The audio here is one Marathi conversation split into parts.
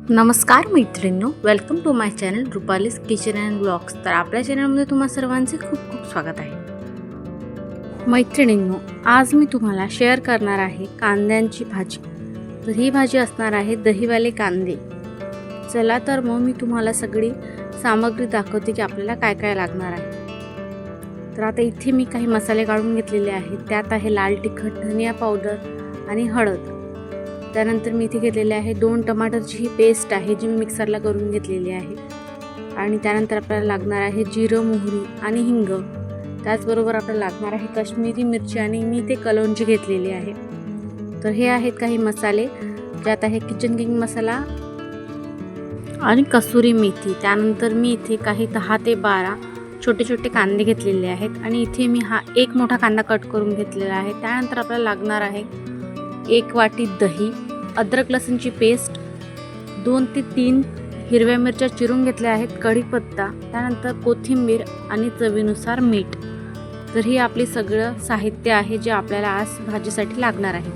नमस्कार मैत्रिणींनो, welcome to my channel Rupali's kitchen and blogs. तर आपल्या चॅनलमध्ये तुम्हा सर्वांचे खूप खूप स्वागत आहे. मैत्रिणींनो, आज मी तुम्हाला शेअर करणार आहे कांद्यांची भाजी. तर ही भाजी असणार आहे दहीवाले कांदे. चला तर मग मी तुम्हाला सगळी सामग्री दाखवते की आपल्याला काय काय लागणार आहे. तर आता इथे मी काही मसाले काढून घेतलेले आहेत. त्यात आहे लाल तिखट, धनिया पावडर आणि हळद. त्यानंतर मी इथे घेतलेले आहे 2 टमाटरची ही पेस्ट आहे जी मी मिक्सरला करून घेतलेली आहे. आणि त्यानंतर आपल्याला लागणार आहे जिरं, मोहरी आणि हिंग. त्याचबरोबर आपल्याला लागणार आहे काश्मीरी मिरची आणि मी इथे कलोंजी घेतलेली आहे. तर हे आहेत काही मसाले, ज्यात आहे किचन किंग मसाला आणि कसुरी मेथी. त्यानंतर मी इथे काही 10 ते 12 छोटे छोटे कांदे घेतलेले आहेत आणि इथे मी हा एक मोठा कांदा कट करून घेतलेला आहे. त्यानंतर आपल्याला लागणार आहे 1 वाटी दही, अद्रक लसूणची पेस्ट, 2 ते 3 हिरव्या मिरच्या चिरून घेतल्या आहेत, कढीपत्ता, त्यानंतर कोथिंबीर आणि चवीनुसार मीठ. तर ही आपली सगळं साहित्य आहे जे आपल्याला आज भाजीसाठी लागणार आहे.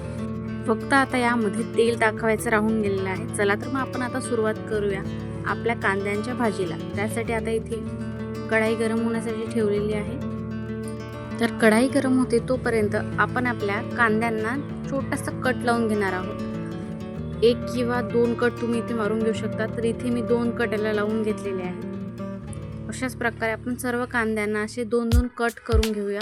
फक्त आता यामध्ये तेल टाकायचं राहून गेलेलं आहे. चला तर मग आपण आता सुरुवात करूया आपल्या कांद्यांच्या भाजीला. त्यासाठी आता इथे कढाई गरम होण्यासाठी ठेवलेली आहे. तर कढाई गरम होते तोपर्यंत आपण आपल्या कांद्यांना छोटासा कट लावून घेणार आहोत. 1 किंवा 2 कट तुम्ही इथे मारून घेऊ शकता. तर इथे मी 2 कट याला लावून घेतलेले आहेत. अशाच प्रकारे आपण सर्व कांद्यांना असे 2-2 कट करून घेऊया.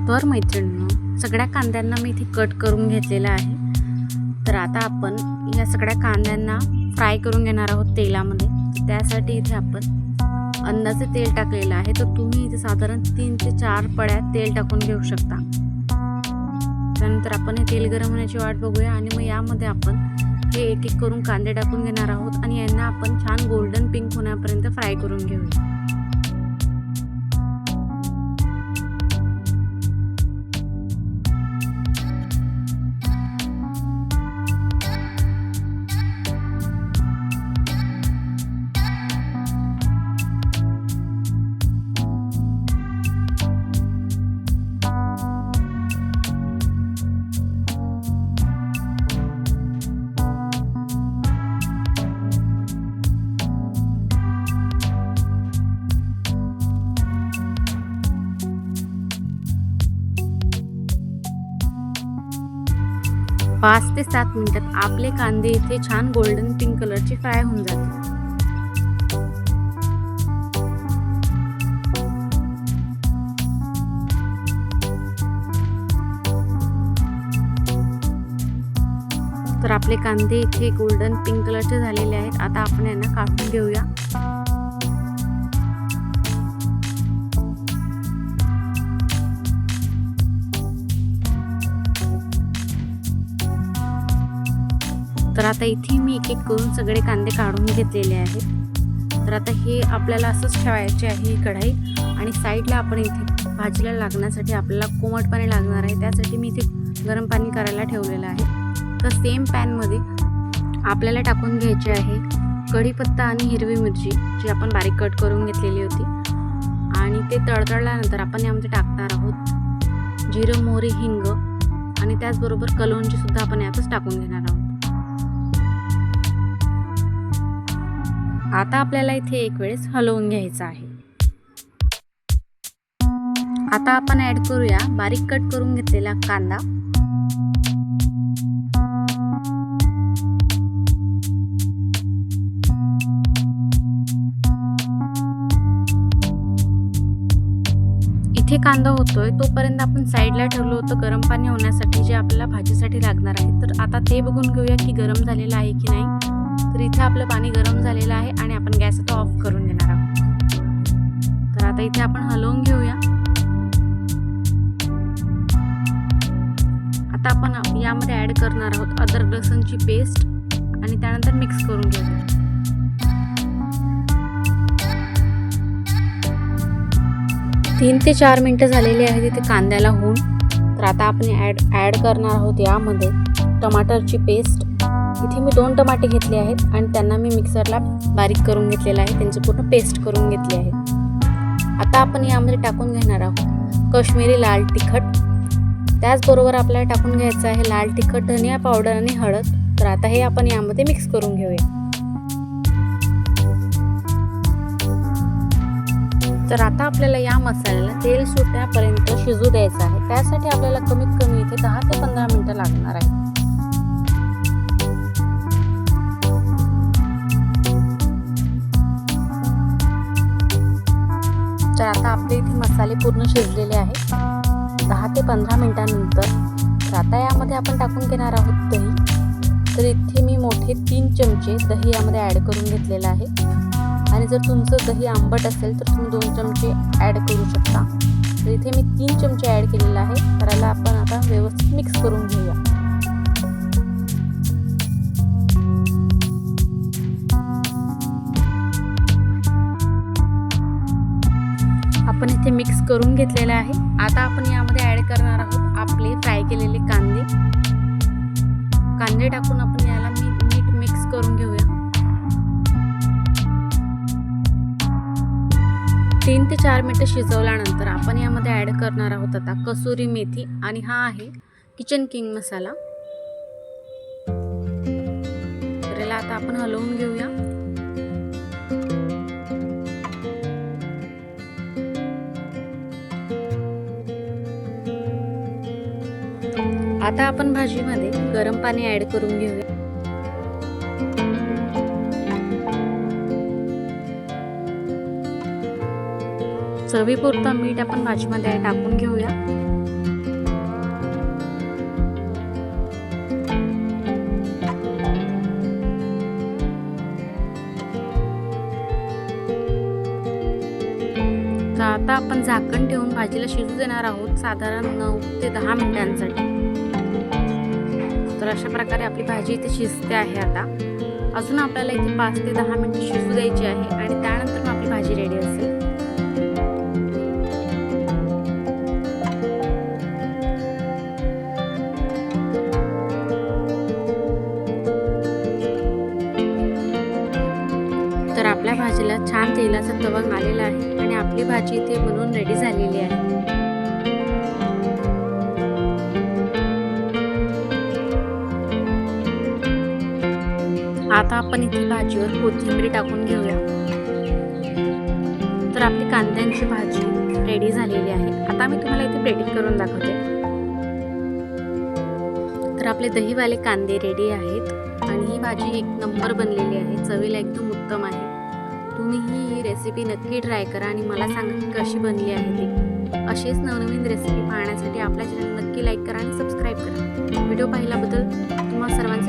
तर मैत्रिणींनो, सगळ्या कांद्यांना मी इथे कट करून घेतलेला आहे. तर आता आपण या सगळ्या कांद्यांना फ्राय करून घेणार आहोत तेलामध्ये. त्यासाठी इथे आपण अंदाजे तेल टाकलेलं आहे. तर तुम्ही इथे साधारण 3 ते 4 पळ्या तेल टाकून घेऊ शकता. त्यानंतर आपण हे तेल गरम होण्याची वाट बघूया आणि मग यामध्ये आपण हे एक एक करून कांदे टाकून घेणार आहोत आणि यांना आपण छान गोल्डन पिंक होण्यापर्यंत फ्राय करून घेऊया. पाच ते 7 मिनिटात आपले कांदे इथे छान गोल्डन पिंक कलरचे फ्राय होऊन जातील. तर आपले कांदे इथे गोल्डन पिंक कलरचे झालेले आहेत. आता आपण यांना काढून घेऊया. तर आता इथे मी एक एक करून सगळे कांदे काढून घेतलेले आहेत. तर आता हे आपल्याला असंच ठेवायचे आहे ही कढाई. आणि साईडला आपण इथे भाजीला लागण्यासाठी आपल्याला कोमट पाणी लागणार आहे. त्यासाठी मी इथे गरम पाणी करायला ठेवलेलं आहे. तर सेम पॅनमध्ये आपल्याला टाकून घ्यायचे आहे कढीपत्ता आणि हिरवी मिरची जी आपण बारीक कट करून घेतलेली होती. आणि ते तळतळल्यानंतर आपण यामध्ये टाकणार आहोत जिरं, मोहरी, हिंग आणि त्याचबरोबर कलोंजी सुद्धा आपण यातच टाकून घेणार आहोत. आता आपल्याला इथे एक वेळेस हलवून घ्यायचं आहे. आता आपण ऍड करूया बारीक कट करून घेतलेला कांदा. इथे कांदा होतोय तोपर्यंत आपण साईडला ठेवलं होतं गरम पाणी होण्यासाठी जे आपल्याला भाजीसाठी लागणार आहे. तर आता ते बघून घेऊया की गरम झालेलं आहे की नाही. तर इथे आपलं पाणी गरम झालेलं आहे आणि आपण गॅस आता ऑफ करून घेणार आहोत. तर आता इथे आपण हलवून घेऊया. आता आपण यामध्ये ऍड करणार आहोत अद्रक लसूणची पेस्ट आणि त्यानंतर मिक्स करून घेऊया. तीन ते 4 मिनिटं झालेली आहेत इथे कांद्याला होऊन. तर आता आपण ऍड करणार आहोत यामध्ये टमाटरची पेस्ट. इथे मी 2 टमाटे घेतले आहेत आणि त्यांना मी मिक्सरला बारीक करून घेतलेलं आहे. त्यांची पूर्ण पेस्ट करून घेतली आहे. आता आपण यामध्ये टाकून घेणार आहोत काश्मीरी लाल तिखट, त्याचबरोबर आपल्याला टाकून घ्यायचं आहे लाल तिखट, धनिया पावडर आणि हळद. तर आता हे आपण यामध्ये मिक्स करून घेऊया. तर आता आपल्याला या मसाल्याला तेल सुटण्यापर्यंत शिजू द्यायचं आहे. त्यासाठी आपल्याला कमीत कमी इथे 10 ते 15 मिनिटं लागणार आहे. तर आता आपले इथे मसाले पूर्ण शिजलेले आहेत 10 ते 15 मिनिटांनंतर. तर आता यामध्ये आपण टाकून घेणार आहोत दही. तर इथे मी मोठे 3 चमचे दही यामध्ये ॲड करून घेतलेलं आहे. आणि जर तुमचं दही आंबट असेल तर तुम्ही 2 चमचे ॲड करू शकता. तर इथे मी 3 चमचे ॲड केलेलं आहे. तर याला आपण आता व्यवस्थित मिक्स करून घेऊया. आपण इथे मिक्स करून घेतलेलं आहे. आता आपण यामध्ये ॲड करणार आहोत आपले फ्राय केलेले कांदे. कांदे टाकून आपण याला नीट मिक्स करून घेऊया. 3 ते 4 मिनिटं शिजवल्यानंतर आपण यामध्ये ॲड करणार आहोत आता कसुरी मेथी आणि हा आहे किचन किंग मसाला. तर याला आता आपण हलवून घेऊया. आता आपण भाजीमध्ये गरम पाणी ॲड करून घेऊया. चवीपुरतं मीठ आपण भाजीमध्ये टाकून घेऊया. तर आता आपण झाकण ठेवून भाजीला शिजू देणार आहोत साधारण 9 ते 10 मिनिटांसाठी. तर अशा प्रकारे आपली भाजी इथे शिजते आहे. आता अजून आपल्याला इथे 5 ते 10 मिनिटं शिजू द्यायची आहे आणि त्यानंतर मग आपली भाजी रेडी असेल. तर आपल्या भाजीला छान तेलाचा तवंग आलेला आहे आणि आपली भाजी इथे बनवून रेडी झालेली आहे. आता आपण इथे भाजीवर कोथिंबीर टाकून घेऊया. तर आपली कांद्यांची भाजी रेडी झालेली आहे. आता मी तुम्हाला इथे प्लेटिंग करून दाखवते. तर आपले दहीवाले कांदे रेडी आहेत आणि ही भाजी एक नंबर बनलेली आहे. चवीला एकदम उत्तम आहे. तुम्ही ही रेसिपी नक्की ट्राय करा आणि मला सांगा की कशी बनली आहे ती. अशीच नवनवीन रेसिपी पाहण्यासाठी आपल्या चॅनल नक्की लाईक करा आणि सबस्क्राईब करा. व्हिडिओ पाहिल्याबद्दल तुम्हा सर्वांना